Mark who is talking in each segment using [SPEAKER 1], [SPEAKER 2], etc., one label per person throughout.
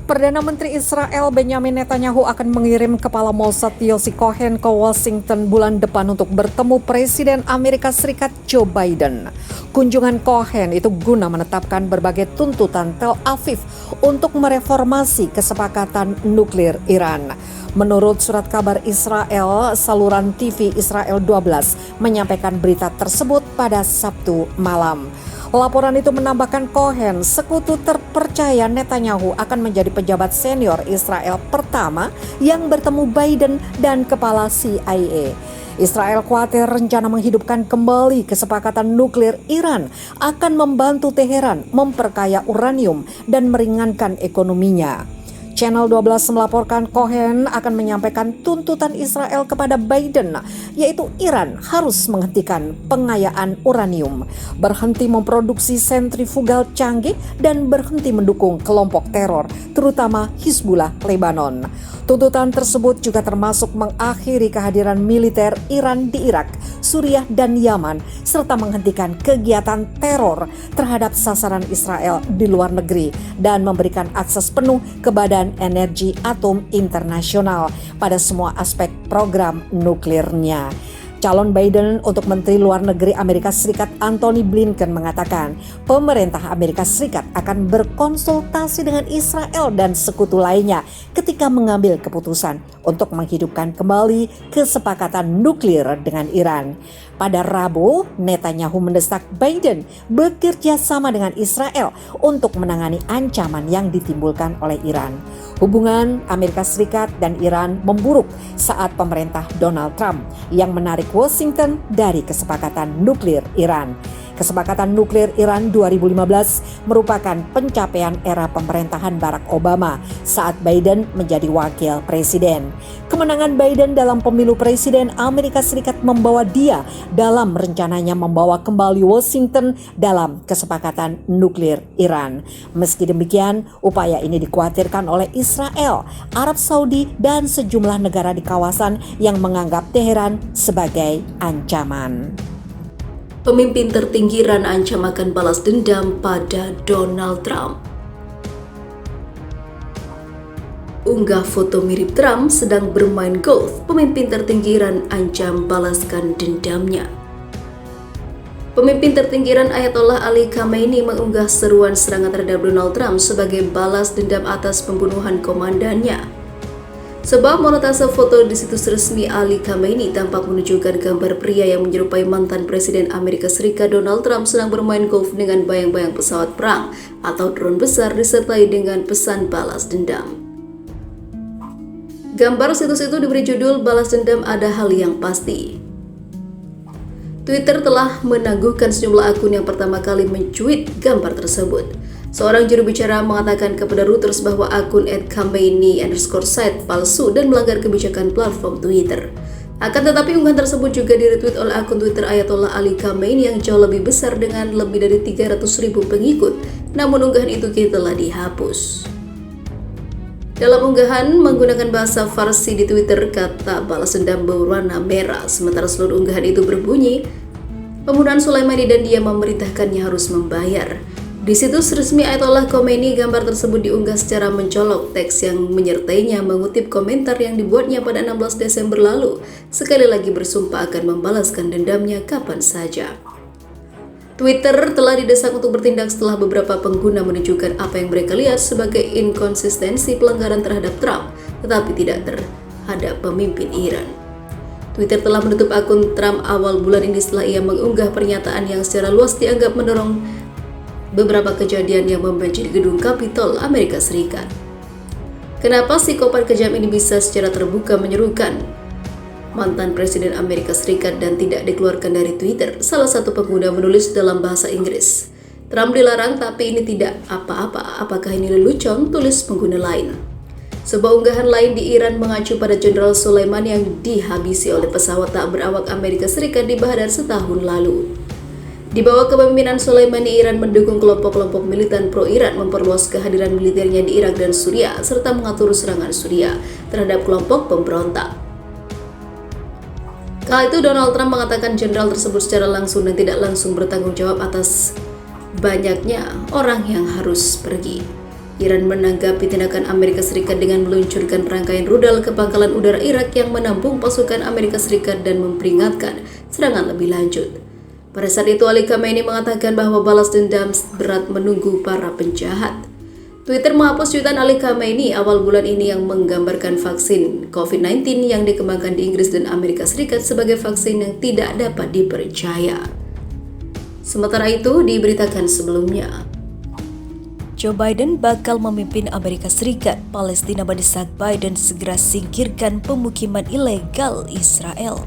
[SPEAKER 1] Perdana Menteri Israel Benjamin Netanyahu akan mengirim Kepala Mossad Yossi Cohen ke Washington bulan depan untuk bertemu Presiden Amerika Serikat Joe Biden. Kunjungan Cohen itu guna menetapkan berbagai tuntutan Tel Aviv untuk mereformasi kesepakatan nuklir Iran. Menurut surat kabar Israel, saluran TV Israel 12 menyampaikan berita tersebut pada Sabtu malam. Laporan itu menambahkan Cohen, sekutu terpercaya Netanyahu, akan menjadi pejabat senior Israel pertama yang bertemu Biden dan kepala CIA. Israel khawatir rencana menghidupkan kembali kesepakatan nuklir Iran akan membantu Teheran memperkaya uranium dan meringankan ekonominya. Channel 12 melaporkan Cohen akan menyampaikan tuntutan Israel kepada Biden, yaitu Iran harus menghentikan pengayaan uranium, berhenti memproduksi sentrifugal canggih, dan berhenti mendukung kelompok teror, terutama Hizbullah Lebanon. Tuntutan tersebut juga termasuk mengakhiri kehadiran militer Iran di Irak, Suriah, dan Yaman, serta menghentikan kegiatan teror terhadap sasaran Israel di luar negeri dan memberikan akses penuh ke Badan Energi Atom Internasional pada semua aspek program nuklirnya. Calon Biden untuk Menteri Luar Negeri Amerika Serikat Antony Blinken mengatakan pemerintah Amerika Serikat akan berkonsultasi dengan Israel dan sekutu lainnya ketika mengambil keputusan untuk menghidupkan kembali kesepakatan nuklir dengan Iran. Pada Rabu, Netanyahu mendesak Biden bekerja sama dengan Israel untuk menangani ancaman yang ditimbulkan oleh Iran. Hubungan Amerika Serikat dan Iran memburuk saat pemerintah Donald Trump yang menarik Washington dari kesepakatan nuklir Iran. Kesepakatan nuklir Iran 2015 merupakan pencapaian era pemerintahan Barack Obama saat Biden menjadi wakil presiden. Kemenangan Biden dalam pemilu presiden Amerika Serikat membawa dia dalam rencananya membawa kembali Washington dalam kesepakatan nuklir Iran. Meski demikian, upaya ini dikhawatirkan oleh Israel, Arab Saudi, dan sejumlah negara di kawasan yang menganggap Teheran sebagai ancaman.
[SPEAKER 2] Pemimpin tertinggi Iran ancam akan balas dendam pada Donald Trump. Unggah foto mirip Trump sedang bermain golf, pemimpin tertinggi Iran ancam balaskan dendamnya. Pemimpin tertinggi Iran Ayatollah Ali Khamenei mengunggah seruan serangan terhadap Donald Trump sebagai balas dendam atas pembunuhan komandannya. Sebuah monotase foto di situs resmi Ali Khamenei tampak menunjukkan gambar pria yang menyerupai mantan Presiden Amerika Serikat Donald Trump sedang bermain golf dengan bayang-bayang pesawat perang atau drone besar disertai dengan pesan balas dendam. Gambar situs itu diberi judul "Balas dendam ada hal yang pasti". Twitter telah menangguhkan sejumlah akun yang pertama kali mencuit gambar tersebut. Seorang juru bicara mengatakan kepada Reuters bahwa akun @Khamenei_site palsu dan melanggar kebijakan platform Twitter. Akan tetapi unggahan tersebut juga di-retweet oleh akun Twitter Ayatollah Ali Khamenei yang jauh lebih besar dengan lebih dari 300.000 pengikut. Namun unggahan itu kini telah dihapus. Dalam unggahan menggunakan bahasa Farsi di Twitter, kata balas dendam berwarna merah, sementara seluruh unggahan itu berbunyi, "Pembunuhan Soleimani dan dia memerintahkannya harus membayar." Di situs resmi Ayatollah Khamenei, gambar tersebut diunggah secara mencolok. Teks yang menyertainya mengutip komentar yang dibuatnya pada 16 Desember lalu, sekali lagi bersumpah akan membalaskan dendamnya kapan saja. Twitter telah didesak untuk bertindak setelah beberapa pengguna menunjukkan apa yang mereka lihat sebagai inkonsistensi pelanggaran terhadap Trump, tetapi tidak terhadap pemimpin Iran. Twitter telah menutup akun Trump awal bulan ini setelah ia mengunggah pernyataan yang secara luas dianggap mendorong beberapa kejadian yang membenci di gedung Kapitol Amerika Serikat. Kenapa psikopat kejam ini bisa secara terbuka menyerukan mantan Presiden Amerika Serikat dan tidak dikeluarkan dari Twitter? Salah satu pengguna menulis dalam bahasa Inggris, "Trump dilarang tapi ini tidak apa-apa, apakah ini lelucon?" tulis pengguna lain. Sebuah unggahan lain di Iran mengacu pada Jenderal Soleimani yang dihabisi oleh pesawat tak berawak Amerika Serikat di Bahadar setahun lalu. Di bawah kepemimpinan Soleimani, Iran mendukung kelompok-kelompok militan pro-Iran, memperluas kehadiran militernya di Irak dan Suriah, serta mengatur serangan Suriah terhadap kelompok pemberontak. Kala itu Donald Trump mengatakan jenderal tersebut secara langsung dan tidak langsung bertanggung jawab atas banyaknya orang yang harus pergi. Iran menanggapi tindakan Amerika Serikat dengan meluncurkan rangkaian rudal ke pangkalan udara Irak yang menampung pasukan Amerika Serikat dan memperingatkan serangan lebih lanjut. Pada saat itu, Ali Khamenei mengatakan bahwa balas dendam berat menunggu para penjahat. Twitter menghapus cuitan Ali Khamenei awal bulan ini yang menggambarkan vaksin COVID-19 yang dikembangkan di Inggris dan Amerika Serikat sebagai vaksin yang tidak dapat dipercaya. Sementara itu, diberitakan sebelumnya,
[SPEAKER 3] Joe Biden bakal memimpin Amerika Serikat. Palestina mendesak Biden segera singkirkan pemukiman ilegal Israel.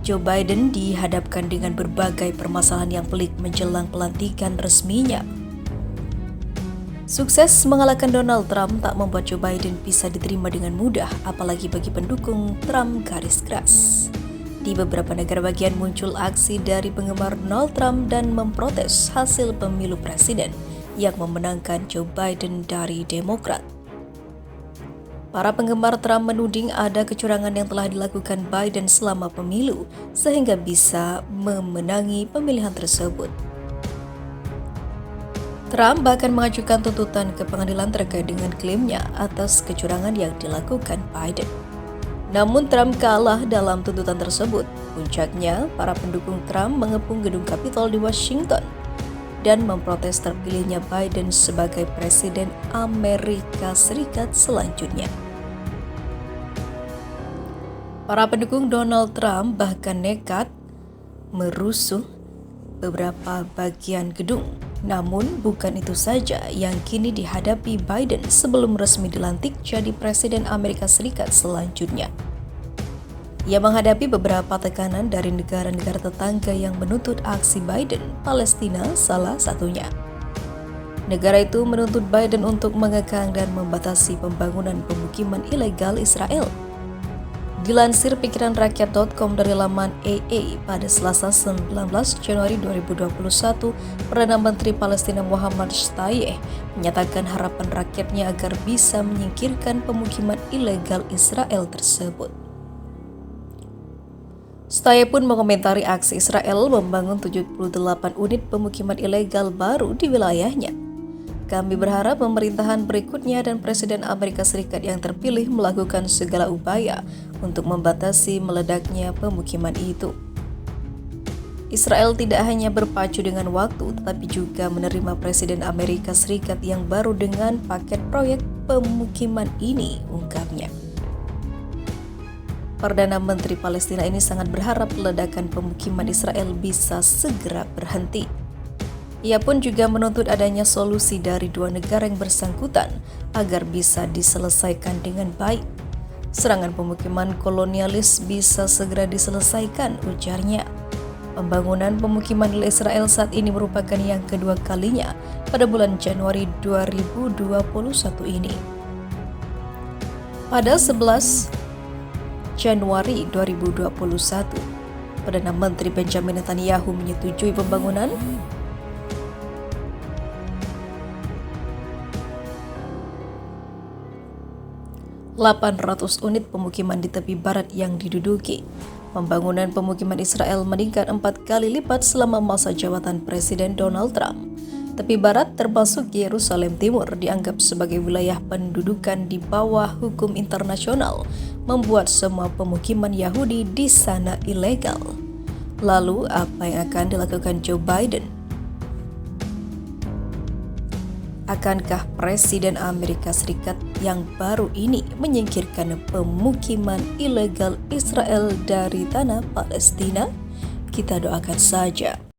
[SPEAKER 3] Joe Biden dihadapkan dengan berbagai permasalahan yang pelik menjelang pelantikan resminya. Sukses mengalahkan Donald Trump tak membuat Joe Biden bisa diterima dengan mudah, apalagi bagi pendukung Trump garis keras. Di beberapa negara bagian muncul aksi dari penggemar Donald Trump dan memprotes hasil pemilu presiden yang memenangkan Joe Biden dari Demokrat. Para penggemar Trump menuding ada kecurangan yang telah dilakukan Biden selama pemilu sehingga bisa memenangi pemilihan tersebut. Trump bahkan mengajukan tuntutan ke pengadilan terkait dengan klaimnya atas kecurangan yang dilakukan Biden. Namun Trump kalah dalam tuntutan tersebut. Puncaknya, para pendukung Trump mengepung gedung Capitol di Washington dan memprotes terpilihnya Biden sebagai Presiden Amerika Serikat selanjutnya. Para pendukung Donald Trump bahkan nekat merusuh beberapa bagian gedung. Namun bukan itu saja yang kini dihadapi Biden sebelum resmi dilantik jadi Presiden Amerika Serikat selanjutnya. Ia menghadapi beberapa tekanan dari negara-negara tetangga yang menuntut aksi Biden, Palestina salah satunya. Negara itu menuntut Biden untuk mengekang dan membatasi pembangunan pemukiman ilegal Israel. Dilansir pikiranrakyat.com dari laman AA pada Selasa 19 Januari 2021, Perdana Menteri Palestina Muhammad Shtayyeh menyatakan harapan rakyatnya agar bisa menyingkirkan pemukiman ilegal Israel tersebut. Shtayyeh pun mengomentari aksi Israel membangun 78 unit pemukiman ilegal baru di wilayahnya. Kami berharap pemerintahan berikutnya dan Presiden Amerika Serikat yang terpilih melakukan segala upaya untuk membatasi meledaknya pemukiman itu. Israel tidak hanya berpacu dengan waktu, tetapi juga menerima Presiden Amerika Serikat yang baru dengan paket proyek pemukiman ini, ungkapnya. Perdana Menteri Palestina ini sangat berharap ledakan pemukiman Israel bisa segera berhenti. Ia pun juga menuntut adanya solusi dari dua negara yang bersangkutan agar bisa diselesaikan dengan baik. Serangan pemukiman kolonialis bisa segera diselesaikan, ujarnya. Pembangunan pemukiman di Israel saat ini merupakan yang kedua kalinya pada bulan Januari 2021 ini. Pada 11 Januari 2021, Perdana Menteri Benjamin Netanyahu menyetujui pembangunan 800 unit pemukiman di tepi barat yang diduduki. Pembangunan pemukiman Israel meningkat 4 kali lipat selama masa jabatan Presiden Donald Trump. Tepi barat termasuk Yerusalem Timur dianggap sebagai wilayah pendudukan di bawah hukum internasional, membuat semua pemukiman Yahudi di sana ilegal. Lalu apa yang akan dilakukan Joe Biden? Akankah Presiden Amerika Serikat yang baru ini menyingkirkan pemukiman ilegal Israel dari tanah Palestina? Kita doakan saja.